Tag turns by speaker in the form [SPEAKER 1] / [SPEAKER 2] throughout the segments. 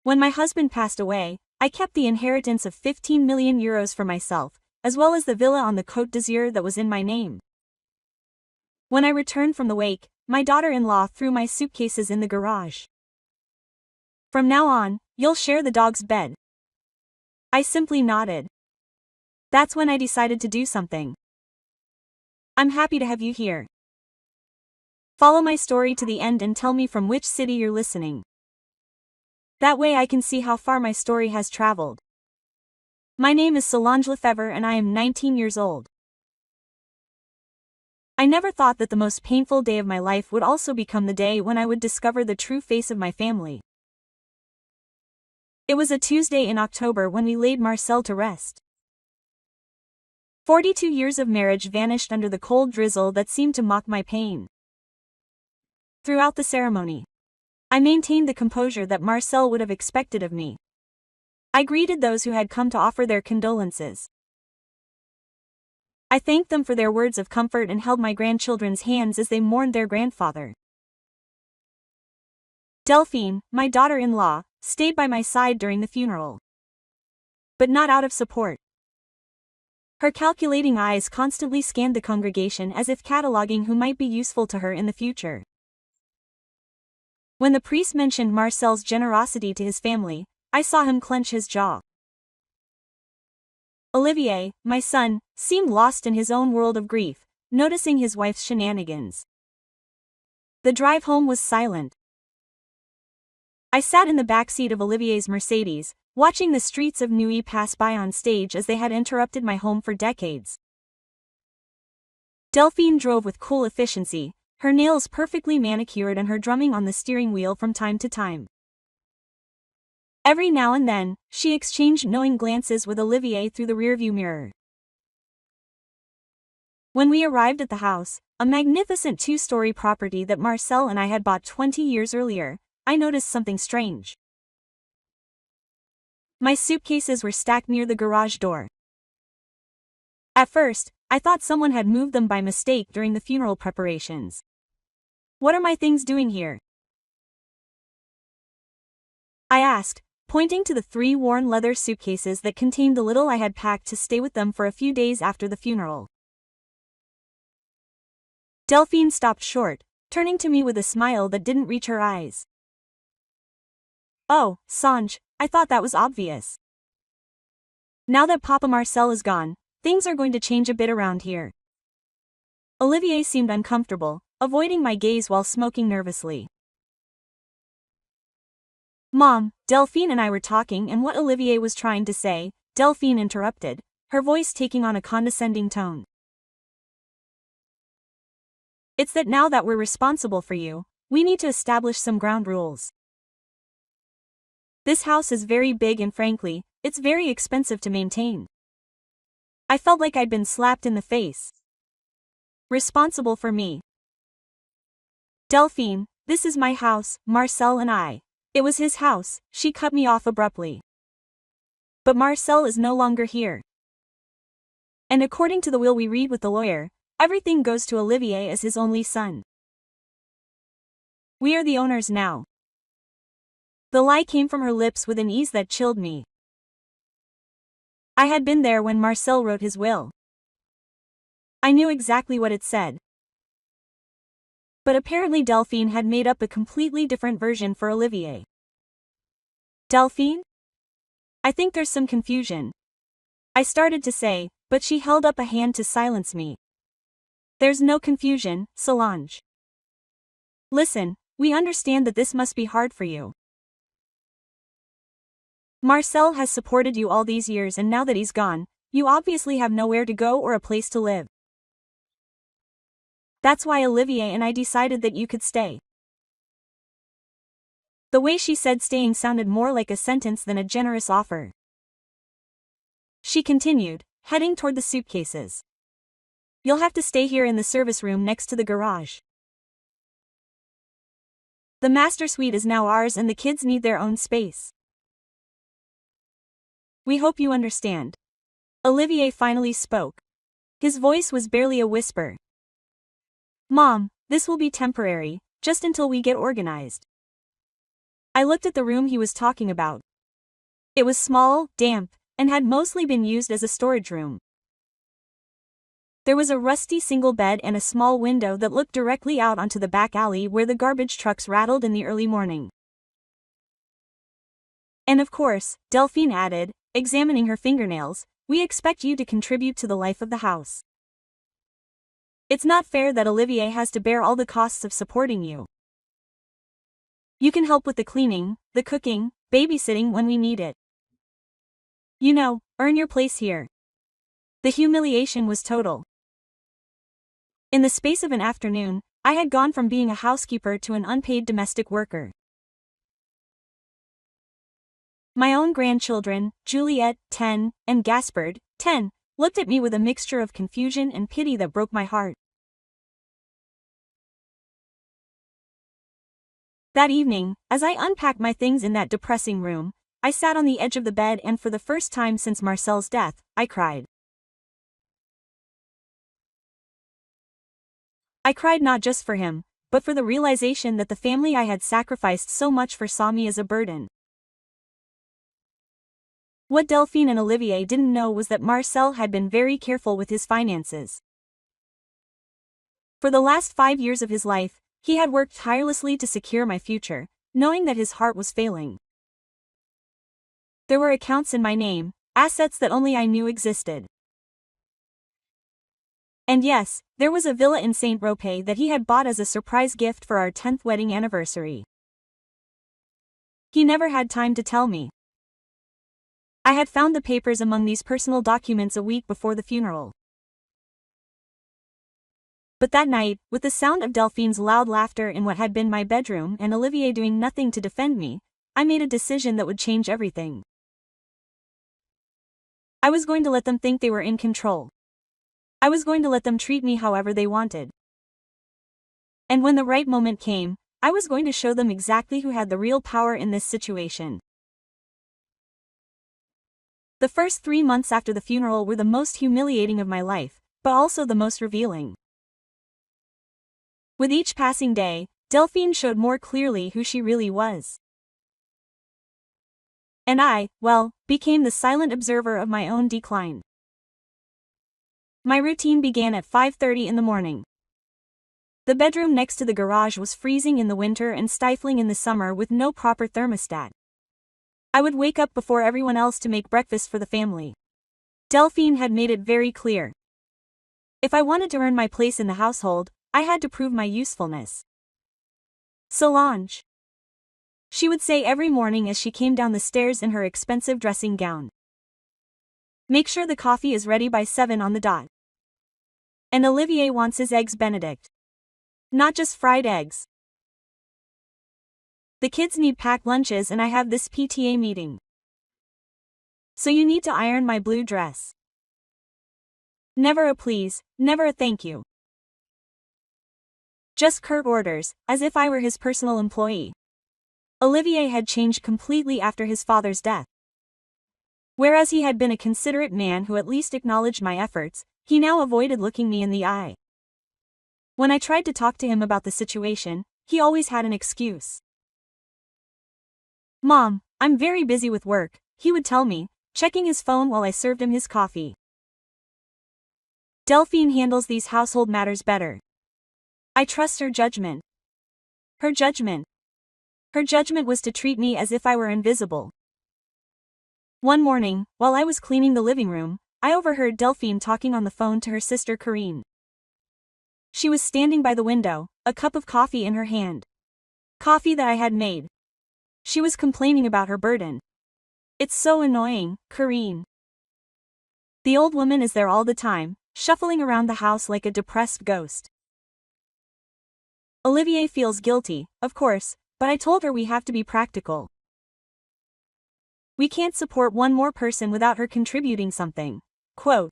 [SPEAKER 1] When my husband passed away, I kept the inheritance of 15 million euros for myself, as well as the villa on the Côte d'Azur that was in my name. When I returned from the wake, my daughter-in-law threw my suitcases in the garage. From now on, you'll share the dog's bed. I simply nodded. That's when I decided to do something. I'm happy to have you here. Follow my story to the end and tell me from which city you're listening. That way I can see how far my story has traveled. My name is Solange Lefebvre and I am 19 years old. I never thought that the most painful day of my life would also become the day when I would discover the true face of my family. It was a Tuesday in October when we laid Marcel to rest. 42 years of marriage vanished under the cold drizzle that seemed to mock my pain. Throughout the ceremony, I maintained the composure that Marcel would have expected of me. I greeted those who had come to offer their condolences. I thanked them for their words of comfort and held my grandchildren's hands as they mourned their grandfather. Delphine, my daughter-in-law, stayed by my side during the funeral. But not out of support. Her calculating eyes constantly scanned the congregation as if cataloging who might be useful to her in the future. When the priest mentioned Marcel's generosity to his family, I saw him clench his jaw. Olivier, my son, seemed lost in his own world of grief, noticing his wife's shenanigans. The drive home was silent. I sat in the backseat of Olivier's Mercedes, watching the streets of Neuilly pass by on stage as they had interrupted my home for decades. Delphine drove with cool efficiency, her nails perfectly manicured and her drumming on the steering wheel from time to time. Every now and then, she exchanged knowing glances with Olivier through the rearview mirror. When we arrived at the house, a magnificent two-story property that Marcel and I had bought 20 years earlier, I noticed something strange. My suitcases were stacked near the garage door. At first, I thought someone had moved them by mistake during the funeral preparations. What are my things doing here? I asked, pointing to the 3 worn leather suitcases that contained the little I had packed to stay with them for a few days after the funeral. Delphine stopped short, turning to me with a smile that didn't reach her eyes. Oh, Sanj, I thought that was obvious. Now that Papa Marcel is gone, things are going to change a bit around here. Olivier seemed uncomfortable, avoiding my gaze while smoking nervously. Mom, Delphine and I were talking and what Olivier was trying to say, Delphine interrupted, her voice taking on a condescending tone. It's that now that we're responsible for you, we need to establish some ground rules. This house is very big and frankly, it's very expensive to maintain. I felt like I'd been slapped in the face. Responsible for me. Delphine, this is my house, Marcel and I. It was his house, she cut me off abruptly. But Marcel is no longer here. And according to the will we read with the lawyer, everything goes to Olivier as his only son. We are the owners now. The lie came from her lips with an ease that chilled me. I had been there when Marcel wrote his will. I knew exactly what it said. But apparently Delphine had made up a completely different version for Olivier. Delphine? I think there's some confusion. I started to say, but she held up a hand to silence me. There's no confusion, Solange. Listen, we understand that this must be hard for you. Marcel has supported you all these years and now that he's gone, you obviously have nowhere to go or a place to live. That's why Olivier and I decided that you could stay. The way she said staying sounded more like a sentence than a generous offer. She continued, heading toward the suitcases. You'll have to stay here in the service room next to the garage. The master suite is now ours and the kids need their own space. We hope you understand. Olivier finally spoke. His voice was barely a whisper. Mom, this will be temporary, just until we get organized. I looked at the room he was talking about. It was small, damp, and had mostly been used as a storage room. There was a rusty single bed and a small window that looked directly out onto the back alley where the garbage trucks rattled in the early morning. And of course, Delphine added, examining her fingernails, we expect you to contribute to the life of the house. It's not fair that Olivier has to bear all the costs of supporting you. You can help with the cleaning, the cooking, babysitting when we need it. You know, earn your place here. The humiliation was total. In the space of an afternoon, I had gone from being a housekeeper to an unpaid domestic worker. My own grandchildren, Juliette, 10, and Gaspard, 10, looked at me with a mixture of confusion and pity that broke my heart. That evening, as I unpacked my things in that depressing room, I sat on the edge of the bed and for the first time since Marcel's death, I cried. I cried not just for him, but for the realization that the family I had sacrificed so much for saw me as a burden. What Delphine and Olivier didn't know was that Marcel had been very careful with his finances. For the last 5 years of his life, he had worked tirelessly to secure my future, knowing that his heart was failing. There were accounts in my name, assets that only I knew existed. And yes, there was a villa in Saint-Tropez that he had bought as a surprise gift for our 10th wedding anniversary. He never had time to tell me. I had found the papers among these personal documents a week before the funeral. But that night, with the sound of Delphine's loud laughter in what had been my bedroom and Olivier doing nothing to defend me, I made a decision that would change everything. I was going to let them think they were in control. I was going to let them treat me however they wanted. And when the right moment came, I was going to show them exactly who had the real power in this situation. The first 3 months after the funeral were the most humiliating of my life, but also the most revealing. With each passing day, Delphine showed more clearly who she really was. And I, well, became the silent observer of my own decline. My routine began at 5:30 in the morning. The bedroom next to the garage was freezing in the winter and stifling in the summer with no proper thermostat. I would wake up before everyone else to make breakfast for the family. Delphine had made it very clear. If I wanted to earn my place in the household, I had to prove my usefulness. Solange, she would say every morning as she came down the stairs in her expensive dressing gown. Make sure the coffee is ready by 7 on the dot. And Olivier wants his eggs Benedict. Not just fried eggs. The kids need packed lunches and I have this PTA meeting. So you need to iron my blue dress. Never a please, never a thank you. Just curt orders, as if I were his personal employee. Olivier had changed completely after his father's death. Whereas he had been a considerate man who at least acknowledged my efforts, he now avoided looking me in the eye. When I tried to talk to him about the situation, he always had an excuse. Mom, I'm very busy with work, he would tell me, checking his phone while I served him his coffee. Delphine handles these household matters better. I trust her judgment. Her judgment. Her judgment was to treat me as if I were invisible. One morning, while I was cleaning the living room, I overheard Delphine talking on the phone to her sister Corinne. She was standing by the window, a cup of coffee in her hand. Coffee that I had made. She was complaining about her burden. It's so annoying, Corinne. The old woman is there all the time, shuffling around the house like a depressed ghost. Olivier feels guilty, of course, but I told her we have to be practical. We can't support one more person without her contributing something. Quote.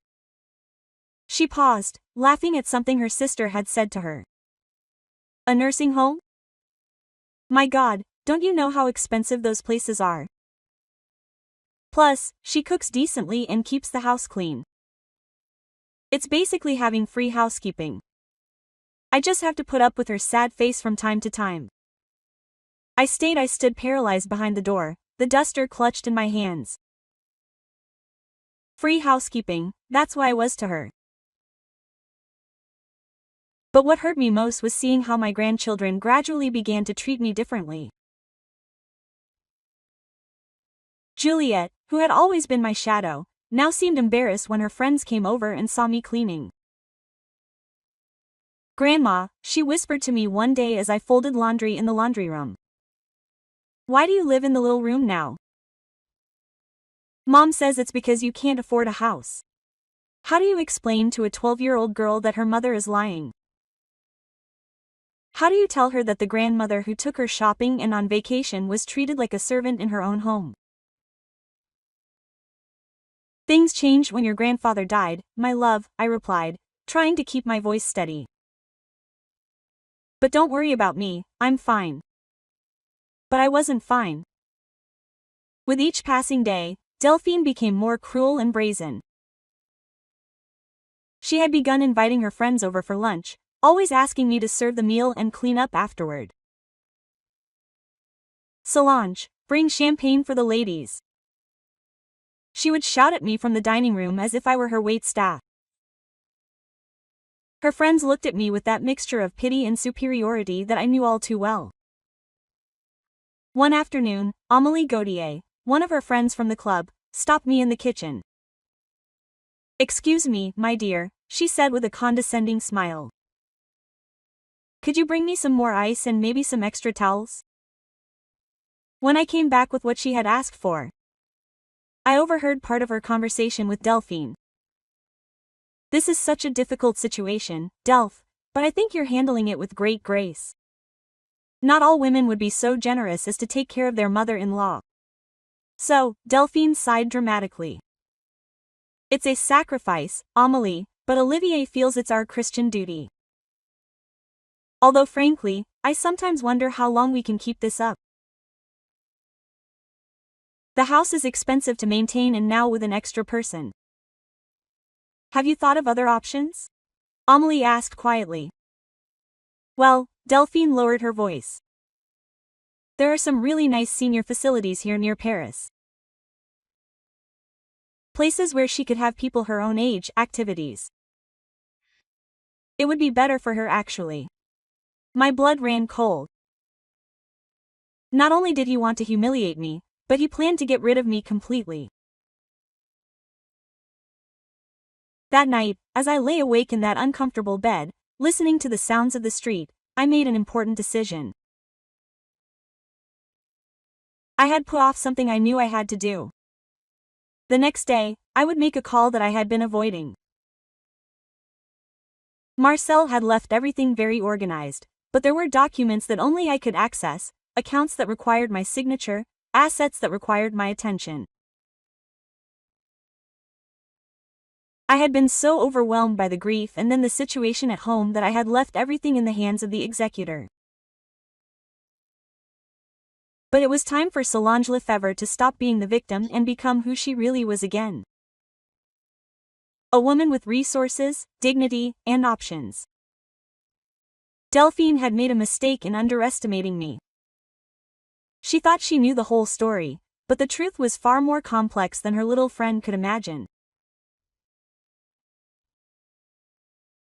[SPEAKER 1] She paused, laughing at something her sister had said to her. A nursing home? My God, don't you know how expensive those places are? Plus, she cooks decently and keeps the house clean. It's basically having free housekeeping. I just have to put up with her sad face from time to time. I stood paralyzed behind the door, the duster clutched in my hands. Free housekeeping, that's why I was to her. But what hurt me most was seeing how my grandchildren gradually began to treat me differently. Juliet, who had always been my shadow, now seemed embarrassed when her friends came over and saw me cleaning. "Grandma," she whispered to me one day as I folded laundry in the laundry room. "Why do you live in the little room now?" "Mom says it's because you can't afford a house." How do you explain to a 12-year-old girl that her mother is lying? How do you tell her that the grandmother who took her shopping and on vacation was treated like a servant in her own home? "Things changed when your grandfather died, my love," I replied, trying to keep my voice steady. "But don't worry about me, I'm fine." But I wasn't fine. With each passing day, Delphine became more cruel and brazen. She had begun inviting her friends over for lunch, always asking me to serve the meal and clean up afterward. "Solange, bring champagne for the ladies." She would shout at me from the dining room as if I were her waitstaff. Her friends looked at me with that mixture of pity and superiority that I knew all too well. One afternoon, Amélie Gautier, one of her friends from the club, stopped me in the kitchen. "Excuse me, my dear," she said with a condescending smile. "Could you bring me some more ice and maybe some extra towels?" When I came back with what she had asked for, I overheard part of her conversation with Delphine. "This is such a difficult situation, Delph, but I think you're handling it with great grace. Not all women would be so generous as to take care of their mother-in-law." So, Delphine sighed dramatically. "It's a sacrifice, Amélie, but Olivier feels it's our Christian duty. Although frankly, I sometimes wonder how long we can keep this up. The house is expensive to maintain and now with an extra person." "Have you thought of other options?" Amélie asked quietly. "Well," Delphine lowered her voice. "There are some really nice senior facilities here near Paris. Places where she could have people her own age, activities. It would be better for her actually." My blood ran cold. Not only did he want to humiliate me, but he planned to get rid of me completely. That night, as I lay awake in that uncomfortable bed, listening to the sounds of the street, I made an important decision. I had put off something I knew I had to do. The next day, I would make a call that I had been avoiding. Marcel had left everything very organized, but there were documents that only I could access, accounts that required my signature, assets that required my attention. I had been so overwhelmed by the grief and then the situation at home that I had left everything in the hands of the executor. But it was time for Solange Lefebvre to stop being the victim and become who she really was again. A woman with resources, dignity, and options. Delphine had made a mistake in underestimating me. She thought she knew the whole story, but the truth was far more complex than her little friend could imagine.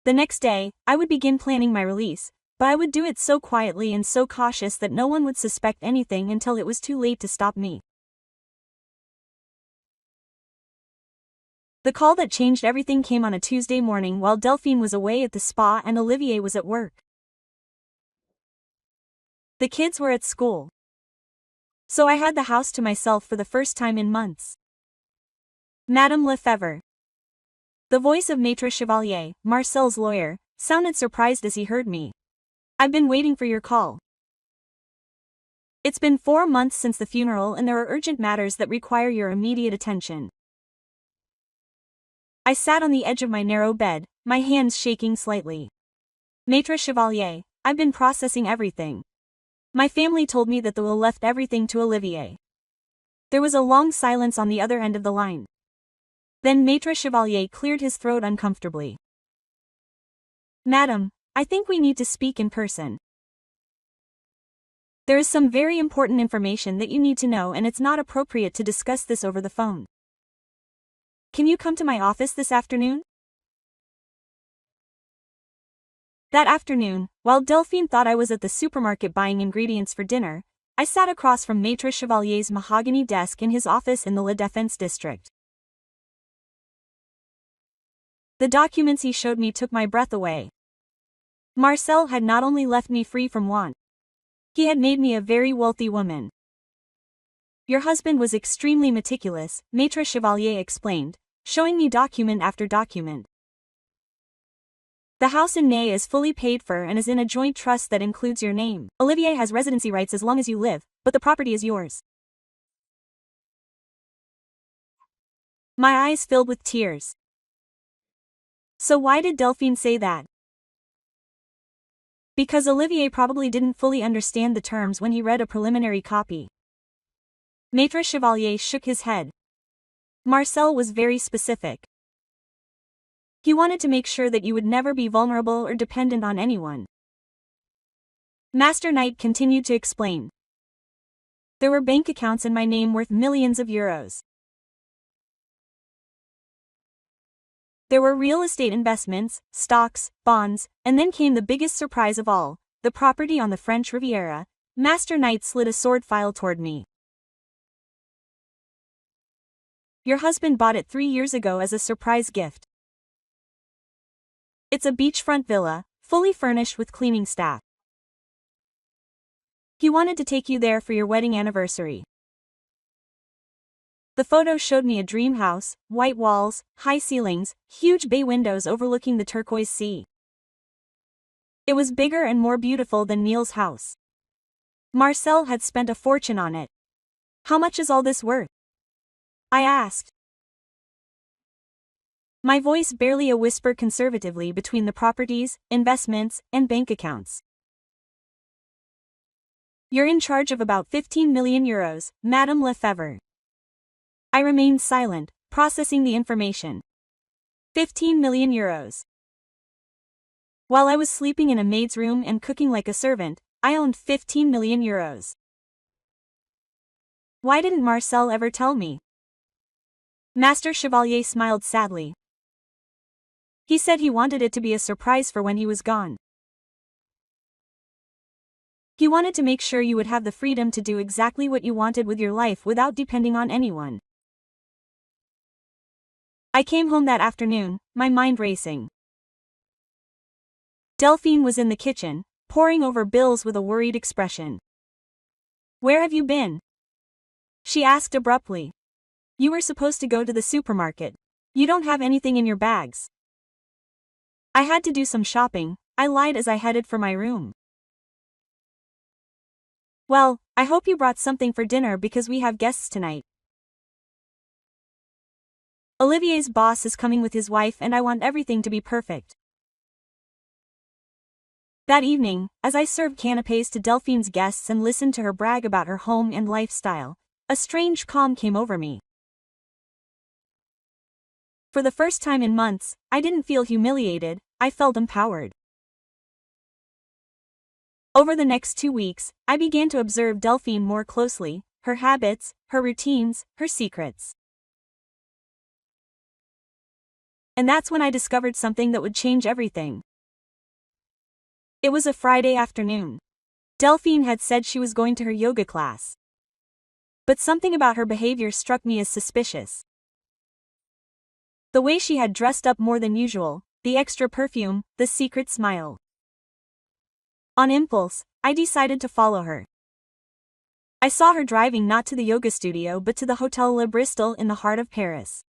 [SPEAKER 1] The next day, I would begin planning my release, but I would do it so quietly and so cautious that no one would suspect anything until it was too late to stop me. The call that changed everything came on a Tuesday morning while Delphine was away at the spa and Olivier was at work. The kids were at school. So I had the house to myself for the first time in months. "Madame Lefebvre." The voice of Maître Chevalier, Marcel's lawyer, sounded surprised as he heard me. "I've been waiting for your call. It's been 4 months since the funeral and there are urgent matters that require your immediate attention." I sat on the edge of my narrow bed, my hands shaking slightly. "Maître Chevalier, I've been processing everything. My family told me that they will left everything to Olivier." There was a long silence on the other end of the line. Then Maître Chevalier cleared his throat uncomfortably. "Madam, I think we need to speak in person." There is some very important information that you need to know, and it's not appropriate to discuss this over the phone. Can you come to my office this afternoon? That afternoon, while Delphine thought I was at the supermarket buying ingredients for dinner, I sat across from Maître Chevalier's mahogany desk in his office in the La Défense district. The documents he showed me took my breath away. Marcel had not only left me free from want, he had made me a very wealthy woman. Your husband was extremely meticulous, Maître Chevalier explained, showing me document after document. The house in Ney is fully paid for and is in a joint trust that includes your name. Olivier has residency rights as long as you live, but the property is yours. My eyes filled with tears. So why did Delphine say that? Because Olivier probably didn't fully understand the terms when he read a preliminary copy. Maître Chevalier shook his head. Marcel was very specific. He wanted to make sure that you would never be vulnerable or dependent on anyone. Master Knight continued to explain. There were bank accounts in my name worth millions of euros. There were real estate investments, stocks, bonds, and then came the biggest surprise of all, the property on the French Riviera. Master Knight slid a sword file toward me. Your husband bought it 3 years ago as a surprise gift. It's a beachfront villa, fully furnished with cleaning staff. He wanted to take you there for your wedding anniversary. The photo showed me a dream house, white walls, high ceilings, huge bay windows overlooking the turquoise sea. It was bigger and more beautiful than Neil's house. Marcel had spent a fortune on it. How much is all this worth? I asked. My voice barely a whisper conservatively between the properties, investments, and bank accounts. You're in charge of about 15 million euros, Madame Lefebvre. I remained silent, processing the information. 15 million euros. While I was sleeping in a maid's room and cooking like a servant, I owned 15 million euros. Why didn't Marcel ever tell me? Master Chevalier smiled sadly. He said he wanted it to be a surprise for when he was gone. He wanted to make sure you would have the freedom to do exactly what you wanted with your life without depending on anyone. I came home that afternoon, my mind racing. Delphine was in the kitchen, poring over bills with a worried expression. Where have you been? She asked abruptly. You were supposed to go to the supermarket. You don't have anything in your bags. I had to do some shopping, I lied as I headed for my room. Well, I hope you brought something for dinner because we have guests tonight. Olivier's boss is coming with his wife and I want everything to be perfect. That evening, as I served canapés to Delphine's guests and listened to her brag about her home and lifestyle, a strange calm came over me. For the first time in months, I didn't feel humiliated, I felt empowered. Over the next 2 weeks, I began to observe Delphine more closely, her habits, her routines, her secrets. And that's when I discovered something that would change everything. It was a Friday afternoon. Delphine had said she was going to her yoga class. But something about her behavior struck me as suspicious. The way she had dressed up more than usual, the extra perfume, the secret smile. On impulse, I decided to follow her. I saw her driving not to the yoga studio but to the Hotel Le Bristol in the heart of Paris.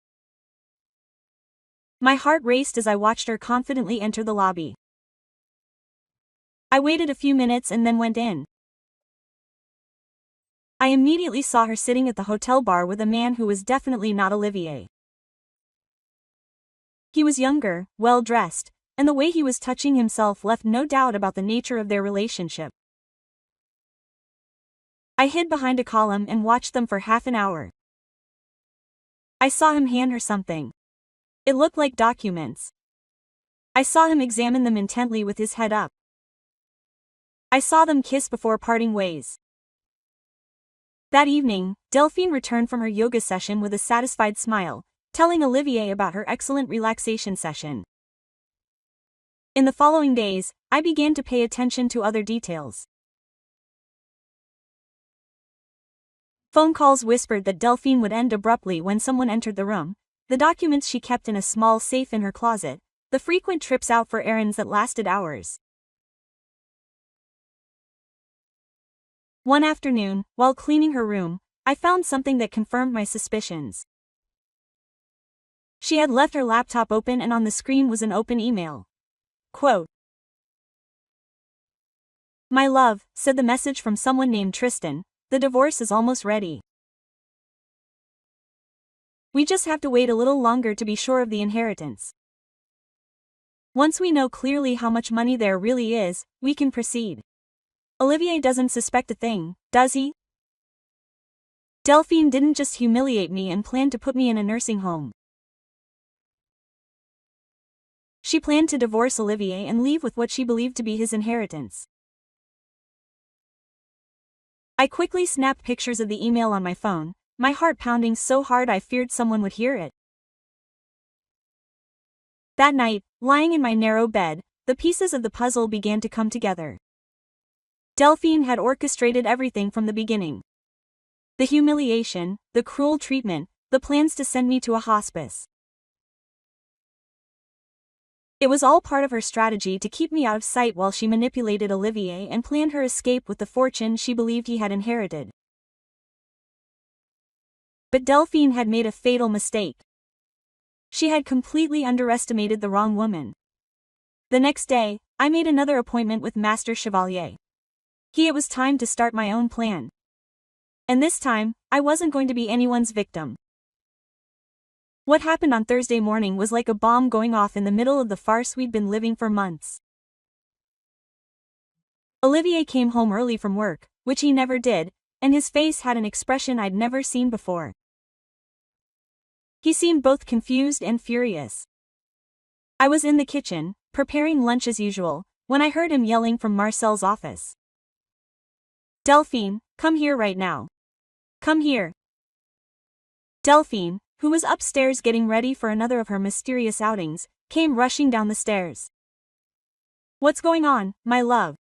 [SPEAKER 1] My heart raced as I watched her confidently enter the lobby. I waited a few minutes and then went in. I immediately saw her sitting at the hotel bar with a man who was definitely not Olivier. He was younger, well-dressed, and the way he was touching himself left no doubt about the nature of their relationship. I hid behind a column and watched them for half an hour. I saw him hand her something. It looked like documents. I saw him examine them intently with his head up. I saw them kiss before parting ways. That evening, Delphine returned from her yoga session with a satisfied smile, telling Olivier about her excellent relaxation session. In the following days, I began to pay attention to other details. Phone calls whispered that Delphine would end abruptly when someone entered the room, the documents she kept in a small safe in her closet, the frequent trips out for errands that lasted hours. One afternoon, while cleaning her room, I found something that confirmed my suspicions. She had left her laptop open and on the screen was an open email. Quote, "My love," said the message from someone named Tristan, "the divorce is almost ready. We just have to wait a little longer to be sure of the inheritance. Once we know clearly how much money there really is, we can proceed. Olivier doesn't suspect a thing, does he? Delphine didn't just humiliate me and plan to put me in a nursing home. She planned to divorce Olivier and leave with what she believed to be his inheritance." I quickly snapped pictures of the email on my phone, my heart pounding so hard I feared someone would hear it. That night, lying in my narrow bed, the pieces of the puzzle began to come together. Delphine had orchestrated everything from the beginning. The humiliation, the cruel treatment, the plans to send me to a hospice. It was all part of her strategy to keep me out of sight while she manipulated Olivier and planned her escape with the fortune she believed he had inherited. But Delphine had made a fatal mistake. She had completely underestimated the wrong woman. The next day, I made another appointment with Master Chevalier. It was time to start my own plan. And this time, I wasn't going to be anyone's victim. What happened on Thursday morning was like a bomb going off in the middle of the farce we'd been living for months. Olivier came home early from work, which he never did, and his face had an expression I'd never seen before. He seemed both confused and furious. I was in the kitchen, preparing lunch as usual, when I heard him yelling from Marcel's office. "Delphine, come here right now. Come here." Delphine, who was upstairs getting ready for another of her mysterious outings, came rushing down the stairs. "What's going on, my love?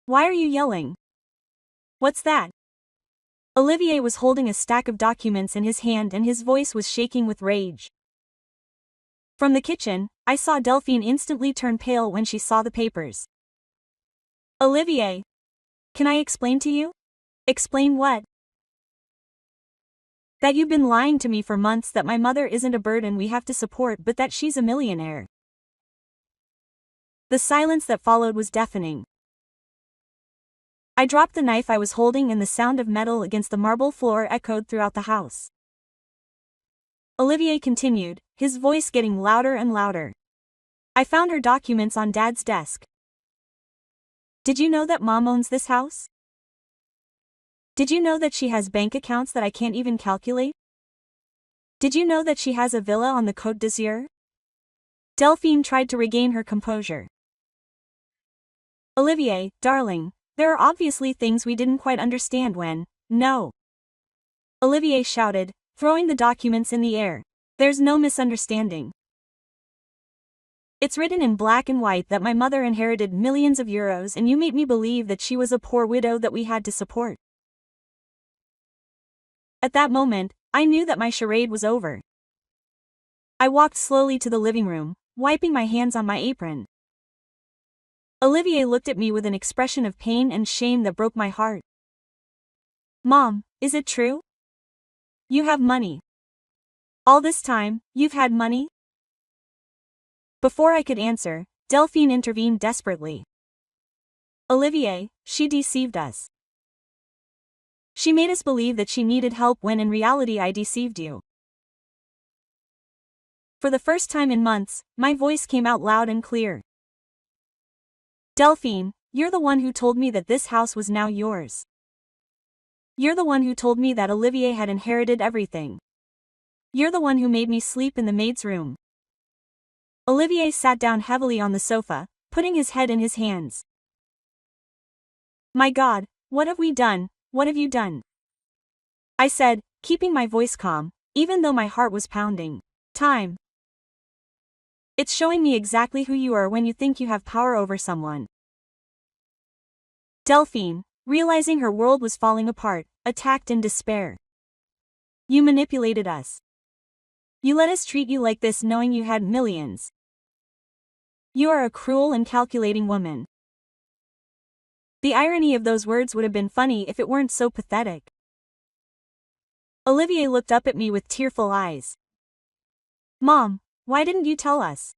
[SPEAKER 1] Why are you yelling? What's that?" Olivier was holding a stack of documents in his hand and his voice was shaking with rage. From the kitchen, I saw Delphine instantly turn pale when she saw the papers. "Olivier, can I explain to you?" "Explain what?" "That you've been lying to me for months, that my mother isn't a burden we have to support but that she's a millionaire." The silence that followed was deafening. I dropped the knife I was holding and the sound of metal against the marble floor echoed throughout the house. Olivier continued, his voice getting louder and louder. "I found her documents on Dad's desk. Did you know that Mom owns this house? Did you know that she has bank accounts that I can't even calculate? Did you know that she has a villa on the Côte d'Azur?" Delphine tried to regain her composure. "Olivier, darling, there are obviously things we didn't quite understand when." "No," Olivier shouted, throwing the documents in the air. "There's no misunderstanding. It's written in black and white that my mother inherited millions of euros and you made me believe that she was a poor widow that we had to support." At that moment, I knew that my charade was over. I walked slowly to the living room, wiping my hands on my apron. Olivier looked at me with an expression of pain and shame that broke my heart. "Mom, is it true? You have money. All this time, you've had money?" Before I could answer, Delphine intervened desperately. "Olivier, she deceived us. She made us believe that she needed help when in reality I deceived you." For the first time in months, my voice came out loud and clear. "Delphine, you're the one who told me that this house was now yours. You're the one who told me that Olivier had inherited everything. You're the one who made me sleep in the maid's room." Olivier sat down heavily on the sofa, putting his head in his hands. "My God, what have we done? What have you done?" I said, keeping my voice calm, even though my heart was pounding. Time. It's showing me exactly who you are when you think you have power over someone. Delphine, realizing her world was falling apart, attacked in despair. You manipulated us. You let us treat you like this knowing you had millions. You are a cruel and calculating woman. The irony of those words would have been funny if it weren't so pathetic. Olivier looked up at me with tearful eyes. Mom, why didn't you tell us?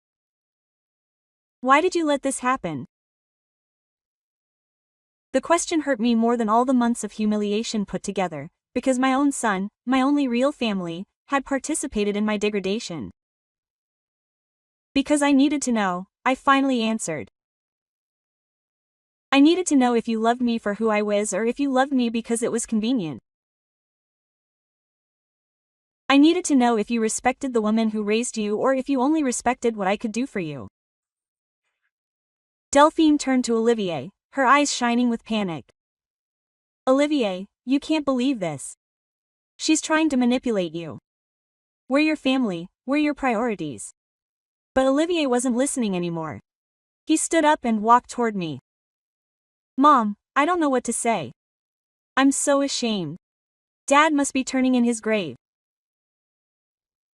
[SPEAKER 1] Why did you let this happen? The question hurt me more than all the months of humiliation put together, because my own son, my only real family, had participated in my degradation. Because I needed to know, I finally answered. I needed to know if you loved me for who I was or if you loved me because it was convenient. I needed to know if you respected the woman who raised you or if you only respected what I could do for you. Delphine turned to Olivier, her eyes shining with panic. Olivier, you can't believe this. She's trying to manipulate you. We're your family, we're your priorities. But Olivier wasn't listening anymore. He stood up and walked toward me. Mom, I don't know what to say. I'm so ashamed. Dad must be turning in his grave.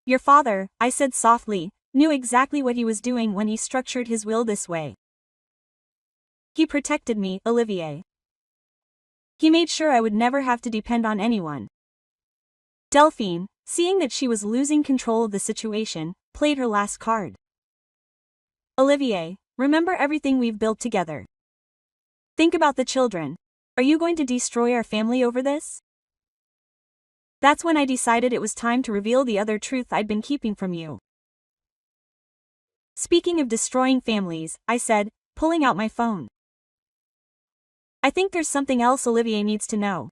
[SPEAKER 1] Your father, I said softly, knew exactly what he was doing when he structured his will this way. He protected me, Olivier. He made sure I would never have to depend on anyone. Delphine, seeing that she was losing control of the situation, played her last card. Olivier, remember everything we've built together. Think about the children. Are you going to destroy our family over this? That's when I decided it was time to reveal the other truth I'd been keeping from you. Speaking of destroying families, I said, pulling out my phone. I think there's something else Olivier needs to know.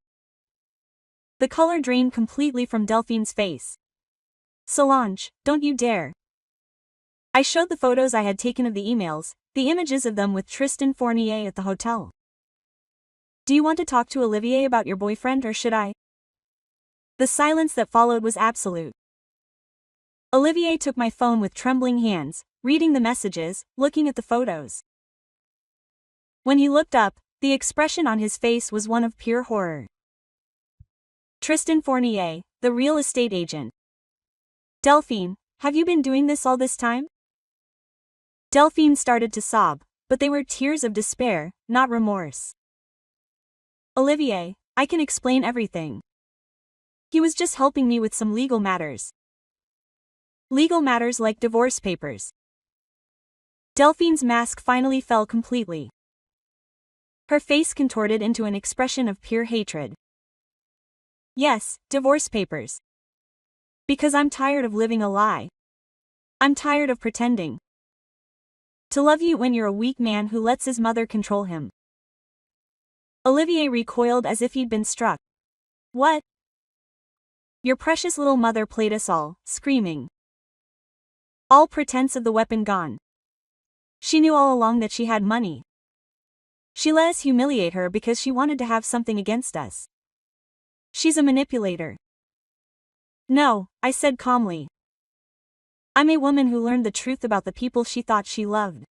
[SPEAKER 1] The color drained completely from Delphine's face. Solange, don't you dare. I showed the photos I had taken of the emails, the images of them with Tristan Fournier at the hotel. Do you want to talk to Olivier about your boyfriend or should I? The silence that followed was absolute. Olivier took my phone with trembling hands, reading the messages, looking at the photos. When he looked up, the expression on his face was one of pure horror. Tristan Fournier, the real estate agent. Delphine, have you been doing this all this time? Delphine started to sob, but they were tears of despair, not remorse. Olivier, I can explain everything. He was just helping me with some legal matters. Legal matters like divorce papers. Delphine's mask finally fell completely. Her face contorted into an expression of pure hatred. Yes, divorce papers. Because I'm tired of living a lie. I'm tired of pretending. To love you when you're a weak man who lets his mother control him. Olivier recoiled as if he'd been struck. What? Your precious little mother played us all, screaming. All pretense of the weapon gone. She knew all along that she had money. She let us humiliate her because she wanted to have something against us. She's a manipulator. No, I said calmly. I'm a woman who learned the truth about the people she thought she loved.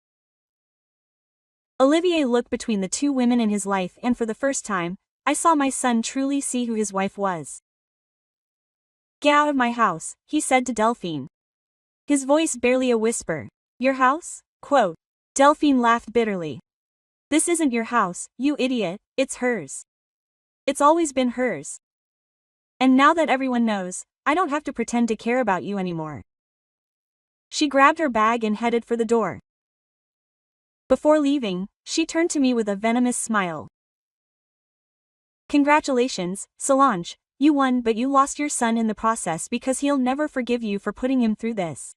[SPEAKER 1] Olivier looked between the two women in his life and for the first time, I saw my son truly see who his wife was. Get out of my house, he said to Delphine. His voice barely a whisper. Your house? Quote. Delphine laughed bitterly. This isn't your house, you idiot, it's hers. It's always been hers. And now that everyone knows, I don't have to pretend to care about you anymore. She grabbed her bag and headed for the door. Before leaving, she turned to me with a venomous smile. Congratulations, Solange, you won, but you lost your son in the process because he'll never forgive you for putting him through this.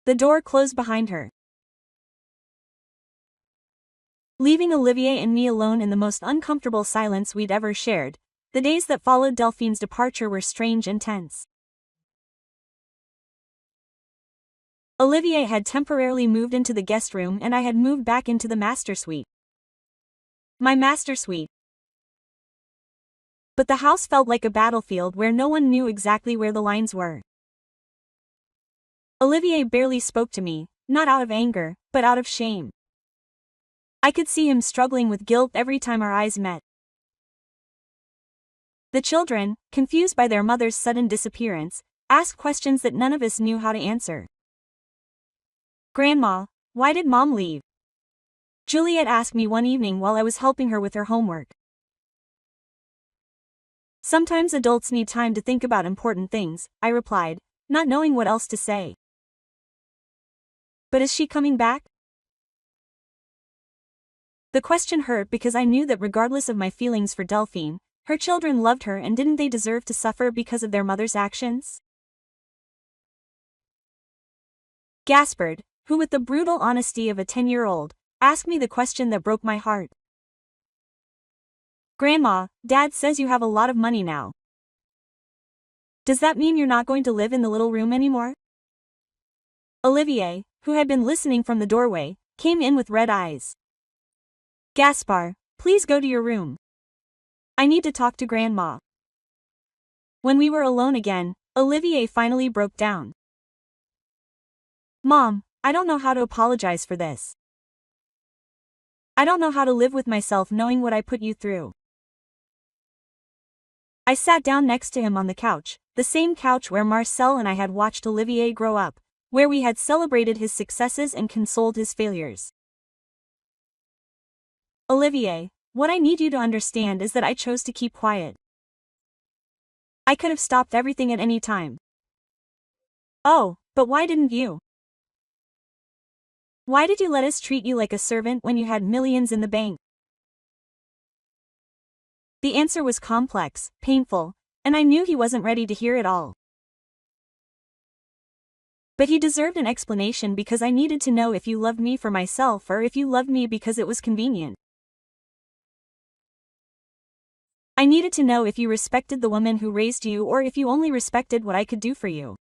[SPEAKER 1] The door closed behind her, leaving Olivier and me alone in the most uncomfortable silence we'd ever shared. The days that followed Delphine's departure were strange and tense. Olivier had temporarily moved into the guest room and I had moved back into the master suite. My master suite. But the house felt like a battlefield where no one knew exactly where the lines were. Olivier barely spoke to me, not out of anger, but out of shame. I could see him struggling with guilt every time our eyes met. The children, confused by their mother's sudden disappearance, asked questions that none of us knew how to answer. "Grandma, why did Mom leave?" Juliet asked me one evening while I was helping her with her homework. "Sometimes adults need time to think about important things," I replied, not knowing what else to say. "But is she coming back?" The question hurt because I knew that regardless of my feelings for Delphine, her children loved her, and didn't they deserve to suffer because of their mother's actions? Gaspard, who with the brutal honesty of a 10-year-old, asked me the question that broke my heart. "Grandma, Dad says you have a lot of money now. Does that mean you're not going to live in the little room anymore?" Olivier, who had been listening from the doorway, came in with red eyes. "Gaspard, please go to your room. I need to talk to Grandma." When we were alone again, Olivier finally broke down. "Mom, I don't know how to apologize for this. I don't know how to live with myself knowing what I put you through." I sat down next to him on the couch, the same couch where Marcel and I had watched Olivier grow up, where we had celebrated his successes and consoled his failures. "Olivier, what I need you to understand is that I chose to keep quiet. I could have stopped everything at any time." "Oh, but why didn't you? Why did you let us treat you like a servant when you had millions in the bank?" The answer was complex, painful, and I knew he wasn't ready to hear it all. But he deserved an explanation because I needed to know if you loved me for myself or if you loved me because it was convenient. I needed to know if you respected the woman who raised you or if you only respected what I could do for you.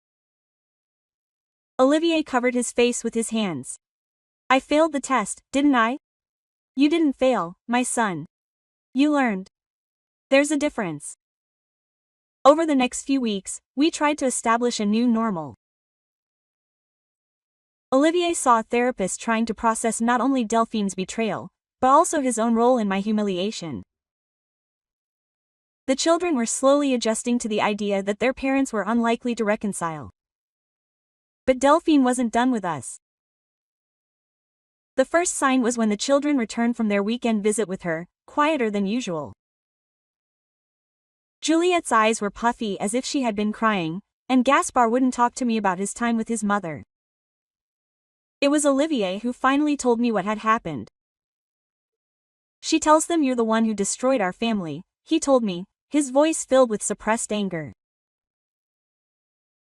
[SPEAKER 1] Olivier covered his face with his hands. "I failed the test, didn't I?" "You didn't fail, my son. You learned. There's a difference." Over the next few weeks, we tried to establish a new normal. Olivier saw a therapist trying to process not only Delphine's betrayal, but also his own role in my humiliation. The children were slowly adjusting to the idea that their parents were unlikely to reconcile. But Delphine wasn't done with us. The first sign was when the children returned from their weekend visit with her, quieter than usual. Juliet's eyes were puffy as if she had been crying, and Gaspard wouldn't talk to me about his time with his mother. It was Olivier who finally told me what had happened. "She tells them you're the one who destroyed our family," he told me, his voice filled with suppressed anger.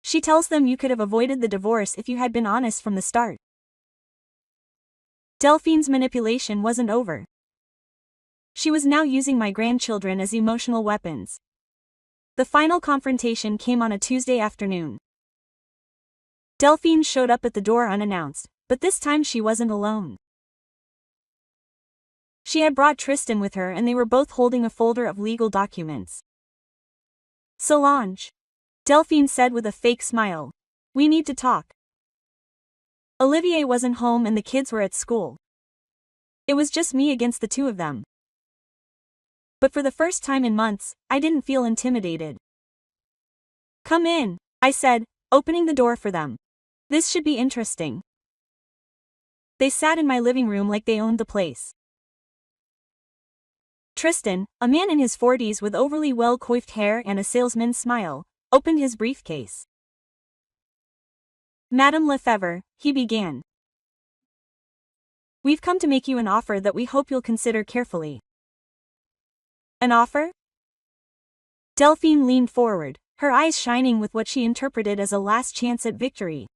[SPEAKER 1] "She tells them you could have avoided the divorce if you had been honest from the start." Delphine's manipulation wasn't over. She was now using my grandchildren as emotional weapons. The final confrontation came on a Tuesday afternoon. Delphine showed up at the door unannounced, but this time she wasn't alone. She had brought Tristan with her and they were both holding a folder of legal documents. "Solange," Delphine said with a fake smile, "we need to talk." Olivier wasn't home and the kids were at school. It was just me against the two of them. But for the first time in months, I didn't feel intimidated. "Come in," I said, opening the door for them. "This should be interesting." They sat in my living room like they owned the place. Tristan, a man in his 40s with overly well-coiffed hair and a salesman's smile, opened his briefcase. "Madame Lefebvre," he began. "We've come to make you an offer that we hope you'll consider carefully." "An offer?" Delphine leaned forward, her eyes shining with what she interpreted as a last chance at victory.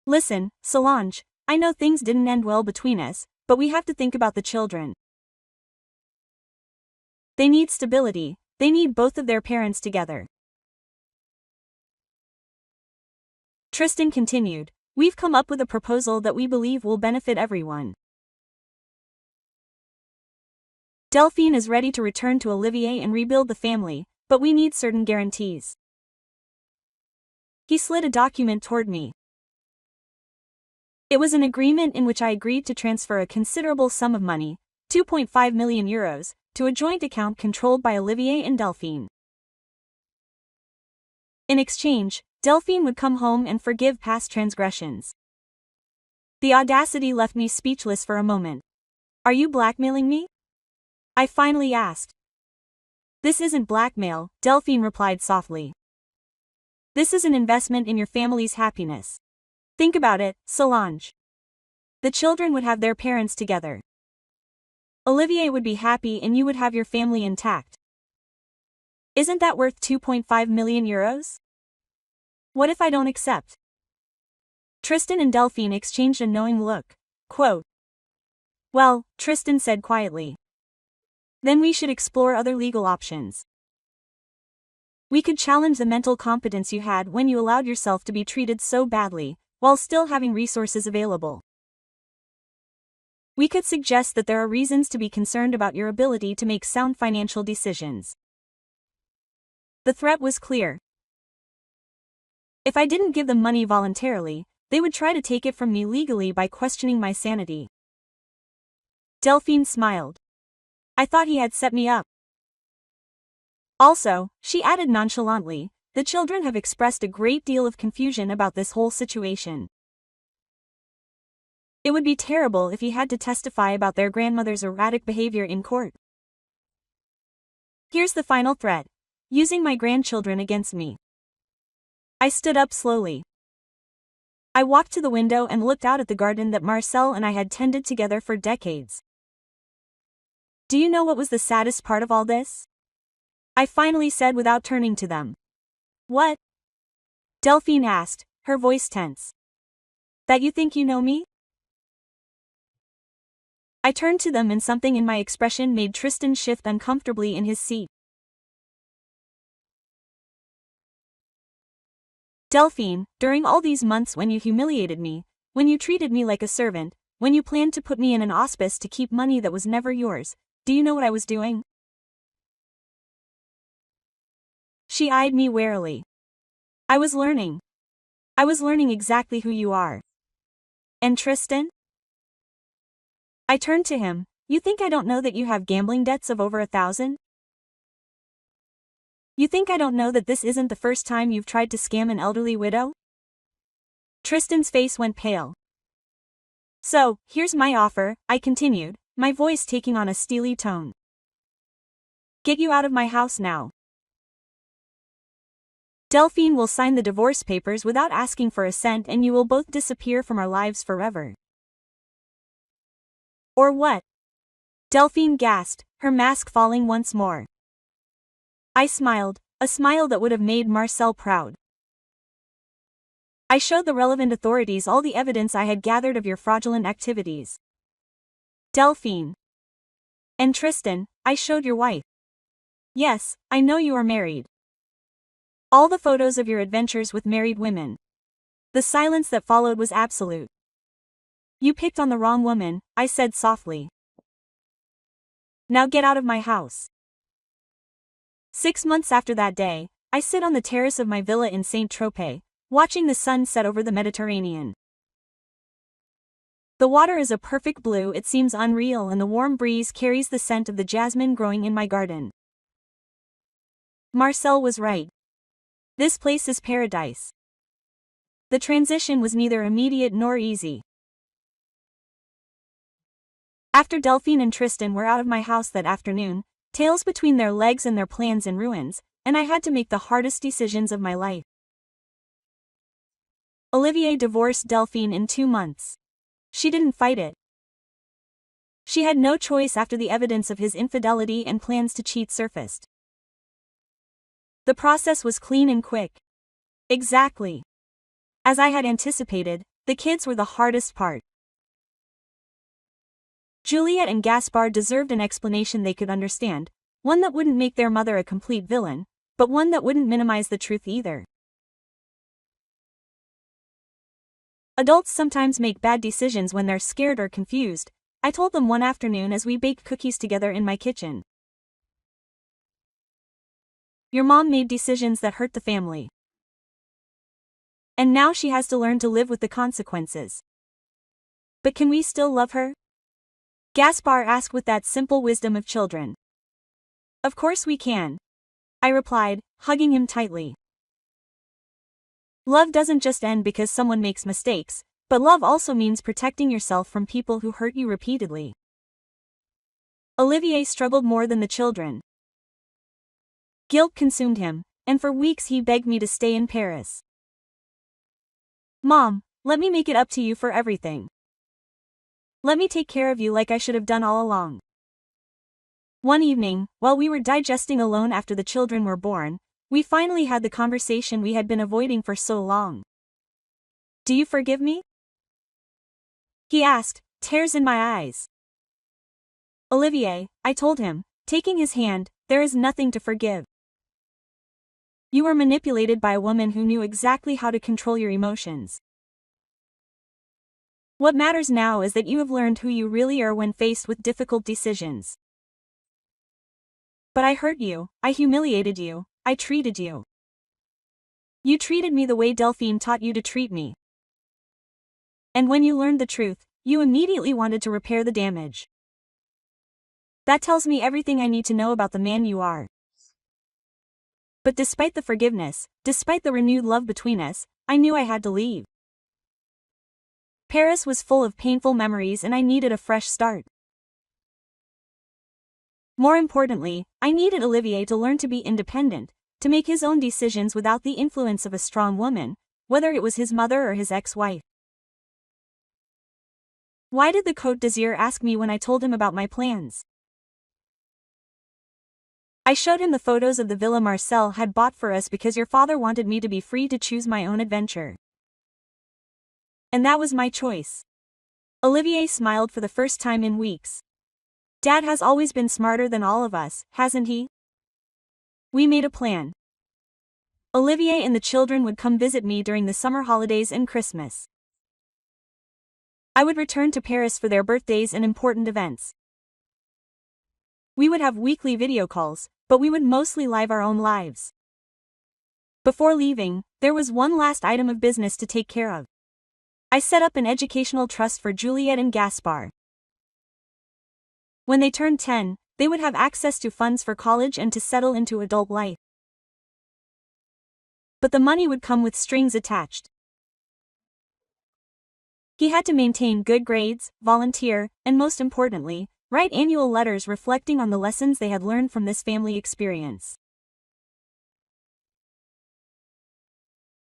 [SPEAKER 1] "Listen, Solange, I know things didn't end well between us, but we have to think about the children. They need stability, they need both of their parents together." Tristan continued, "We've come up with a proposal that we believe will benefit everyone. Delphine is ready to return to Olivier and rebuild the family, but we need certain guarantees. He slid a document toward me. It was an agreement in which I agreed to transfer a considerable sum of money, 2.5 million euros, to a joint account controlled by Olivier and Delphine. In exchange, Delphine would come home and forgive past transgressions. The audacity left me speechless for a moment. Are you blackmailing me? I finally asked. This isn't blackmail, Delphine replied softly. This is an investment in your family's happiness. Think about it, Solange. The children would have their parents together. Olivier would be happy and you would have your family intact. Isn't that worth 2.5 million euros? What if I don't accept? Tristan and Delphine exchanged a knowing look. Quote. Well, Tristan said quietly. Then we should explore other legal options. We could challenge the mental competence you had when you allowed yourself to be treated so badly, while still having resources available. We could suggest that there are reasons to be concerned about your ability to make sound financial decisions. The threat was clear. If I didn't give them money voluntarily, they would try to take it from me legally by questioning my sanity. Delphine smiled. I thought he had set me up. Also, she added nonchalantly, the children have expressed a great deal of confusion about this whole situation. It would be terrible if he had to testify about their grandmother's erratic behavior in court. Here's the final threat, using my grandchildren against me. I stood up slowly. I walked to the window and looked out at the garden that Marcel and I had tended together for decades. Do you know what was the saddest part of all this? I finally said without turning to them. What? Delphine asked, her voice tense. That you think you know me? I turned to them and something in my expression made Tristan shift uncomfortably in his seat. Delphine, during all these months when you humiliated me, when you treated me like a servant, when you planned to put me in an hospice to keep money that was never yours, do you know what I was doing? She eyed me warily. I was learning. I was learning exactly who you are. And Tristan? I turned to him. You think I don't know that you have gambling debts of over 1,000? You think I don't know that this isn't the first time you've tried to scam an elderly widow? Tristan's face went pale. So, here's my offer, I continued, my voice taking on a steely tone. Get you out of my house now. Delphine will sign the divorce papers without asking for a cent and you will both disappear from our lives forever. Or what? Delphine gasped, her mask falling once more. I smiled, a smile that would have made Marcel proud. I showed the relevant authorities all the evidence I had gathered of your fraudulent activities. Delphine. And Tristan, I showed your wife. Yes, I know you are married. All the photos of your adventures with married women. The silence that followed was absolute. You picked on the wrong woman, I said softly. Now get out of my house. 6 months after that day, I sit on the terrace of my villa in Saint-Tropez, watching the sun set over the Mediterranean. The water is a perfect blue, it seems unreal, and the warm breeze carries the scent of the jasmine growing in my garden. Marcel was right. This place is paradise. The transition was neither immediate nor easy. After Delphine and Tristan were out of my house that afternoon, tails between their legs and their plans in ruins, and I had to make the hardest decisions of my life. Olivier divorced Delphine in 2 months. She didn't fight it. She had no choice after the evidence of his infidelity and plans to cheat surfaced. The process was clean and quick. Exactly. As I had anticipated, the kids were the hardest part. Juliette and Gaspard deserved an explanation they could understand, one that wouldn't make their mother a complete villain, but one that wouldn't minimize the truth either. Adults sometimes make bad decisions when they're scared or confused, I told them one afternoon as we baked cookies together in my kitchen. Your mom made decisions that hurt the family. And now she has to learn to live with the consequences. But can we still love her? Gaspar asked with that simple wisdom of children. Of course we can, I replied, hugging him tightly. Love doesn't just end because someone makes mistakes, but love also means protecting yourself from people who hurt you repeatedly. Olivier struggled more than the children. Guilt consumed him, and for weeks he begged me to stay in Paris. Mom, let me make it up to you for everything. Let me take care of you like I should have done all along. One evening, while we were digesting alone after the children were born, we finally had the conversation we had been avoiding for so long. Do you forgive me? He asked, tears in my eyes. Olivier, I told him, taking his hand, there is nothing to forgive. You were manipulated by a woman who knew exactly how to control your emotions. What matters now is that you have learned who you really are when faced with difficult decisions. But I hurt you, I humiliated you, I treated you. You treated me the way Delphine taught you to treat me. And when you learned the truth, you immediately wanted to repair the damage. That tells me everything I need to know about the man you are. But despite the forgiveness, despite the renewed love between us, I knew I had to leave. Paris was full of painful memories and I needed a fresh start. More importantly, I needed Olivier to learn to be independent, to make his own decisions without the influence of a strong woman, whether it was his mother or his ex-wife. Why did the Côte d'Azur ask me when I told him about my plans? I showed him the photos of the villa Marcel had bought for us because your father wanted me to be free to choose my own adventure. And that was my choice. Olivier smiled for the first time in weeks. Dad has always been smarter than all of us, hasn't he? We made a plan. Olivier and the children would come visit me during the summer holidays and Christmas. I would return to Paris for their birthdays and important events. We would have weekly video calls, but we would mostly live our own lives. Before leaving, there was one last item of business to take care of. I set up an educational trust for Juliet and Gaspar. When they turned 10, they would have access to funds for college and to settle into adult life. But the money would come with strings attached. He had to maintain good grades, volunteer, and most importantly, write annual letters reflecting on the lessons they had learned from this family experience.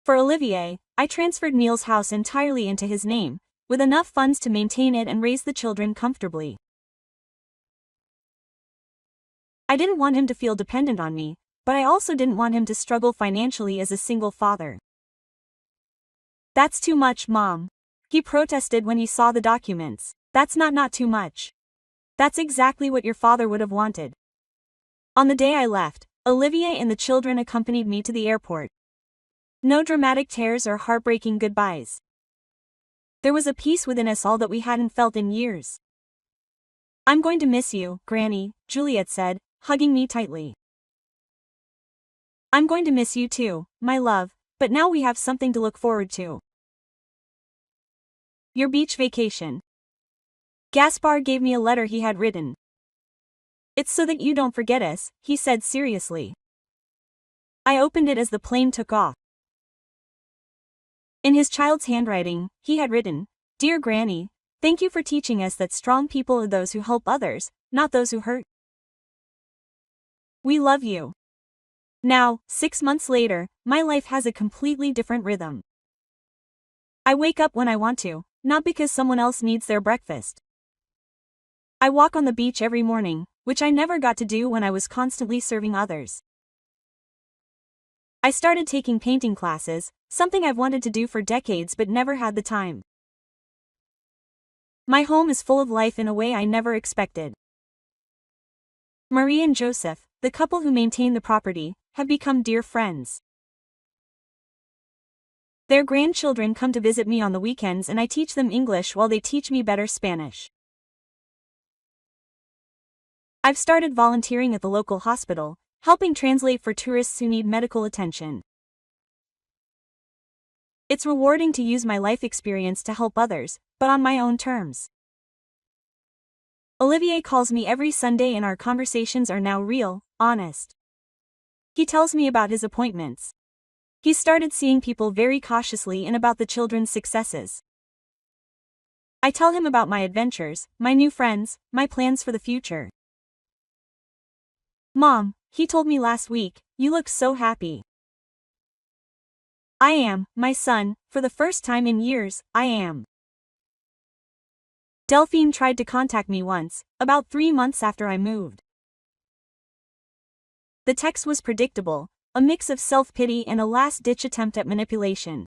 [SPEAKER 1] For Olivier, I transferred Neil's house entirely into his name, with enough funds to maintain it and raise the children comfortably. I didn't want him to feel dependent on me, but I also didn't want him to struggle financially as a single father. That's too much, Mom. He protested when he saw the documents. That's not too much. That's exactly what your father would have wanted. On the day I left, Olivier and the children accompanied me to the airport. No dramatic tears or heartbreaking goodbyes. There was a peace within us all that we hadn't felt in years. I'm going to miss you, Granny, Juliet said, hugging me tightly. I'm going to miss you too, my love, but now we have something to look forward to. Your beach vacation. Gaspar gave me a letter he had written. It's so that you don't forget us, he said seriously. I opened it as the plane took off. In his child's handwriting, he had written, Dear Granny, thank you for teaching us that strong people are those who help others, not those who hurt. We love you. Now, 6 months later, my life has a completely different rhythm. I wake up when I want to, not because someone else needs their breakfast. I walk on the beach every morning, which I never got to do when I was constantly serving others. I started taking painting classes, something I've wanted to do for decades but never had the time. My home is full of life in a way I never expected. Marie and Joseph, the couple who maintain the property, have become dear friends. Their grandchildren come to visit me on the weekends and I teach them English while they teach me better Spanish. I've started volunteering at the local hospital, helping translate for tourists who need medical attention. It's rewarding to use my life experience to help others, but on my own terms. Olivier calls me every Sunday and our conversations are now real, honest. He tells me about his appointments. He's started seeing people very cautiously and about the children's successes. I tell him about my adventures, my new friends, my plans for the future. Mom, he told me last week, you look so happy. I am, my son, for the first time in years, I am. Delphine tried to contact me once, about 3 months after I moved. The text was predictable, a mix of self-pity and a last-ditch attempt at manipulation.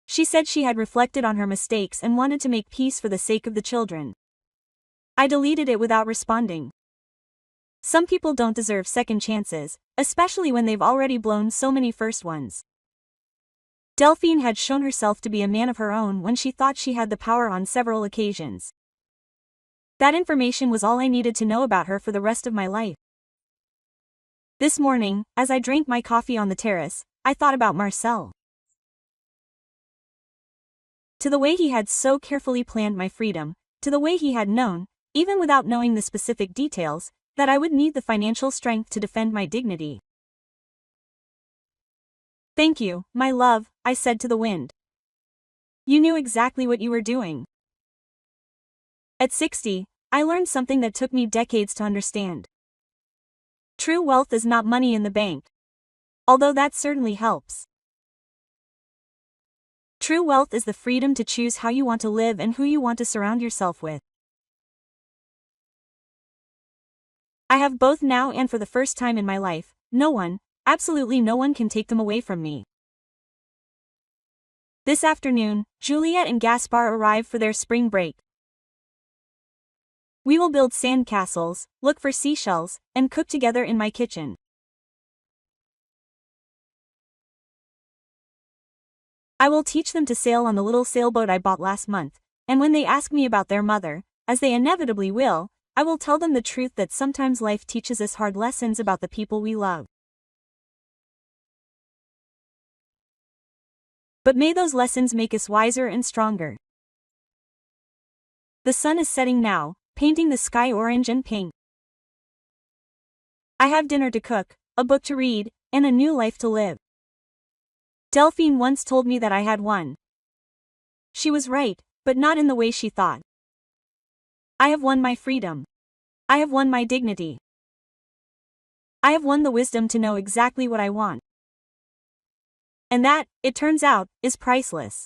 [SPEAKER 1] She said she had reflected on her mistakes and wanted to make peace for the sake of the children. I deleted it without responding. Some people don't deserve second chances, especially when they've already blown so many first ones. Delphine had shown herself to be a man of her own when she thought she had the power on several occasions. That information was all I needed to know about her for the rest of my life. This morning, as I drank my coffee on the terrace, I thought about Marcel. To the way he had so carefully planned my freedom, to the way he had known, even without knowing the specific details, that I would need the financial strength to defend my dignity. Thank you, my love, I said to the wind. You knew exactly what you were doing. At 60, I learned something that took me decades to understand. True wealth is not money in the bank. Although that certainly helps. True wealth is the freedom to choose how you want to live and who you want to surround yourself with. I have both now and for the first time in my life. No one, absolutely no one can take them away from me. This afternoon, Juliet and Gaspar arrive for their spring break. We will build sand castles, look for seashells, and cook together in my kitchen. I will teach them to sail on the little sailboat I bought last month, and when they ask me about their mother, as they inevitably will, I will tell them the truth that sometimes life teaches us hard lessons about the people we love. But may those lessons make us wiser and stronger. The sun is setting now, painting the sky orange and pink. I have dinner to cook, a book to read, and a new life to live. Delphine once told me that I had won. She was right, but not in the way she thought. I have won my freedom. I have won my dignity. I have won the wisdom to know exactly what I want. And that, it turns out, is priceless.